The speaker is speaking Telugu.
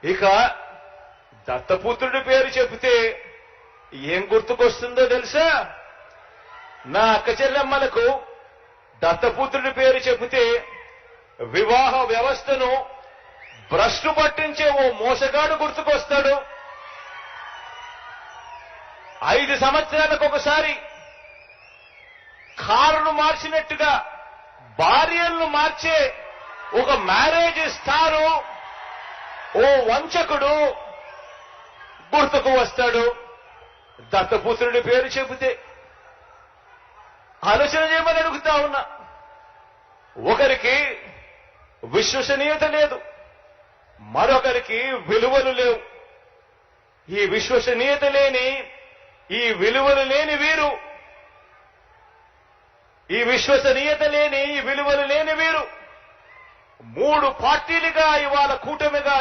ఇక దత్తపుత్రుడి పేరు చెబితే ఏం గుర్తుకొస్తుందో తెలుసా? నా అక్క చెల్లెమ్మలకు దత్తపుత్రుడి పేరు చెబితే వివాహ వ్యవస్థను భ్రష్టు పట్టించే ఓ మోసగాడు గుర్తుకొస్తాడు. 5 సంవత్సరాలకు ఒకసారి కారును మార్చినట్టుగా భార్యలను మార్చే ఒక మ్యారేజ్ స్టారు ఓ వంచకుడు గుర్తుకు వస్తాడు. దత్తపుత్రుడి పేరు చెబితే ఆలోచన చేయమని అడుగుతా ఉన్నా. ఒకరికి విశ్వసనీయత లేదు, మరొకరికి విలువలు లేవు. ఈ విశ్వసనీయత లేని, ఈ విలువలు లేని వీరు, ఈ విశ్వసనీయత లేని, ఈ విలువలు లేని వీరు 3 పార్టీలుగా ఇవాళ కూటమిగా